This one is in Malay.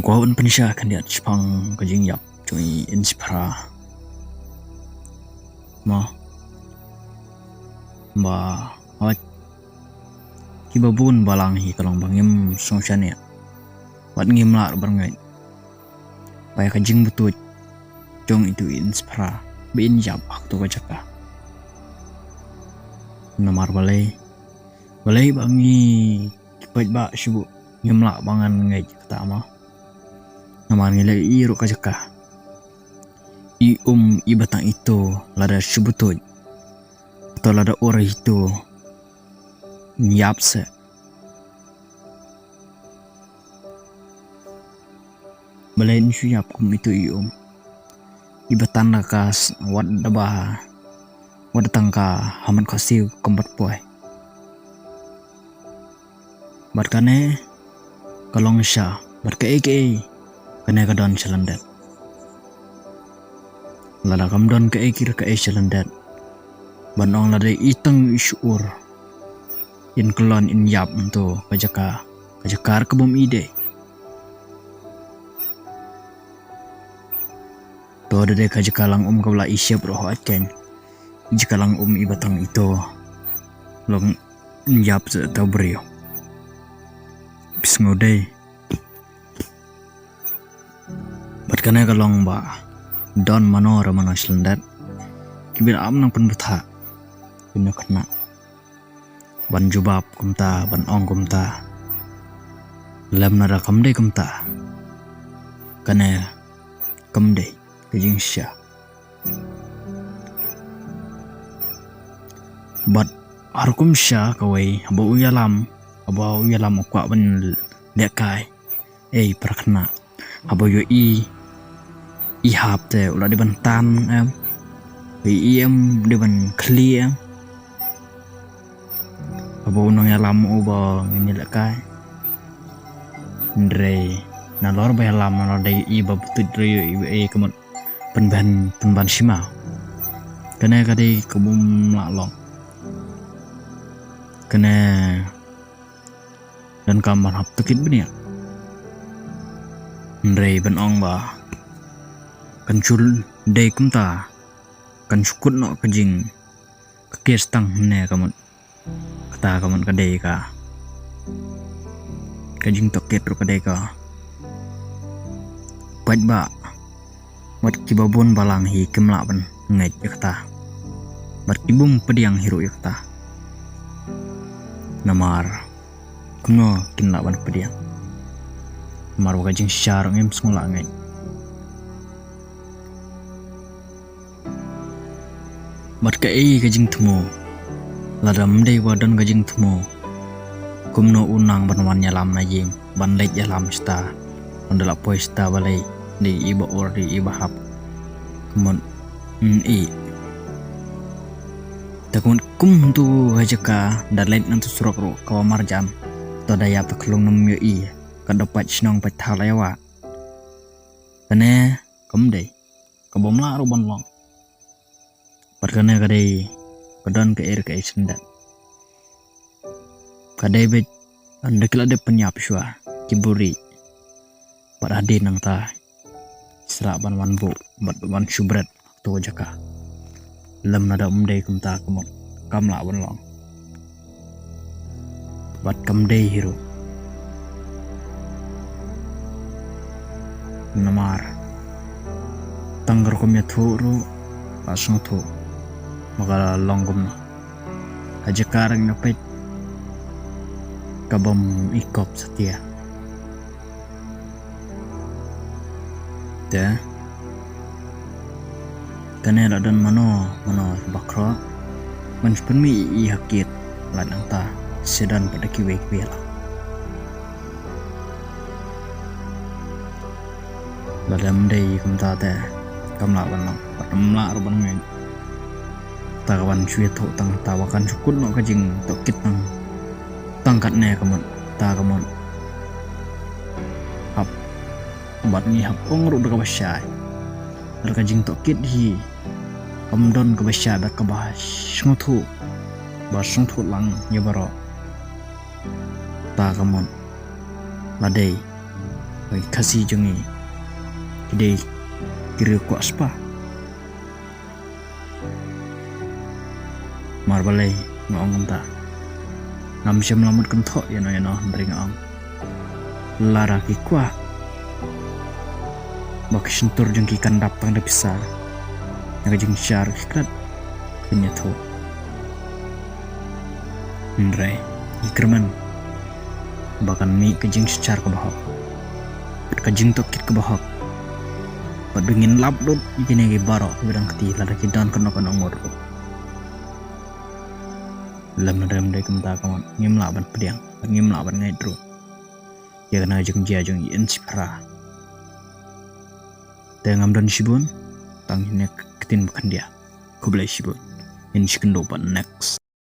Nagwawan pa niya kandiat sipang kajing yap cui inspira ma awat kibabun balang hi kalong bangim songsyane wat ngim lar barngai pai kajing butut jong itu inspira bin yap waktu kajaka namar balai bangi kipat ba sibu ngimla bangan ngai kata ma namar ngile iru kajaka i batang itu lada sibutut atau lada ora itu nyapse balain suyap kum itu i batang nakas wad daba wad tangka haman khasiu kombat poy barkane kalong sha barka eke kane kadon chalandat lada kamdon ke ekir ke chalandat banong lada itang isyur in kelon in yap to kajakar kebom ide to dede kajakalang kabla isyap roh atken jikalang ibatang itu long yap se tabrio bisngode batkane kalong ba don manor slendat kibir am nang penbutha punya kena ban jubab kumta ban ong kumta lem nara kamde kumta kane kamde kejing sya bat harkum sya kawai abau uyalam kwa ban lekai prakna abau yo i hap te ula di ban tam em di ban kli abau nong yalam uba ngini lekai ndre na lor ba yalam na dai i ba butut re kemat penban sima kene kadi kebum laklong kene dan kamar hap tukit benia ndre ban ong ba kancul dei kumta kan sukut no kajing kekes tang ne kamun kata kamun kadai ka kajing toket ru kadai ka pat ba mat kibabun balang hi kemla ban ngai kata mat kibum pediang hiru kata namar kuno kinla ban pediang namar kajing syar ngem sungla ngai mat kajing temu ladam dei wadan kajing temu kumno unang banwan yalam na jing ban lej yalam sta ondala poista balai di iba or di iba hap kumon takun kum tu hajaka darlet nantu surok ro kawa marjam to daya paklung num yo kadapat snong pat thalayawa kane kumdei kabomla ro bonlong perkane kadai kadon ke air ke sendat kadai bet anda kila de penyap syua kiburi parade nang ta serak ban wanbu bat ban subrat to jaka lem nada umdei kumta kumot kamla bonlong bat kamdei hiro namar tanggar kumya thuru pasung thu maka longgum aja karang ngepet kabam ikop setia ya kanela dan mano bakro menspemi i hakit ladang ta sedan pada kiwek bela badam dei kumta te kamla banang patamla arban ngai kawan cuy tu tang tawakan sukut no kajing tokit tangkat ne kamun ta kamun hap bat ni hap ongru ber kabasyai ber kajing tokit hi kamdon kabasyai ber kabah sungtu lang ya baro ta kamun ladai oi kasih jongi kidei kiri ko aspa marbalai ngong ta ngam jam lamut kentok ya no dari ngong lara ki kwa bak sentur jengki kandap pang da bisa naga jeng syar krat kenya tho ndrai ikerman bahkan mi kejing secar ke bahok kejing tok kit ke bahok pat bingin lap dot ikine ge baro bidang keti lada kidan kono kono ngor lam nadam dai kumta kaman ngim laban pediang ngim laban ngai dro ya kana jeng jia jeng yen sipra tengam dan shibun tang hinek ketin makan dia kublai shibun in shikendo pan next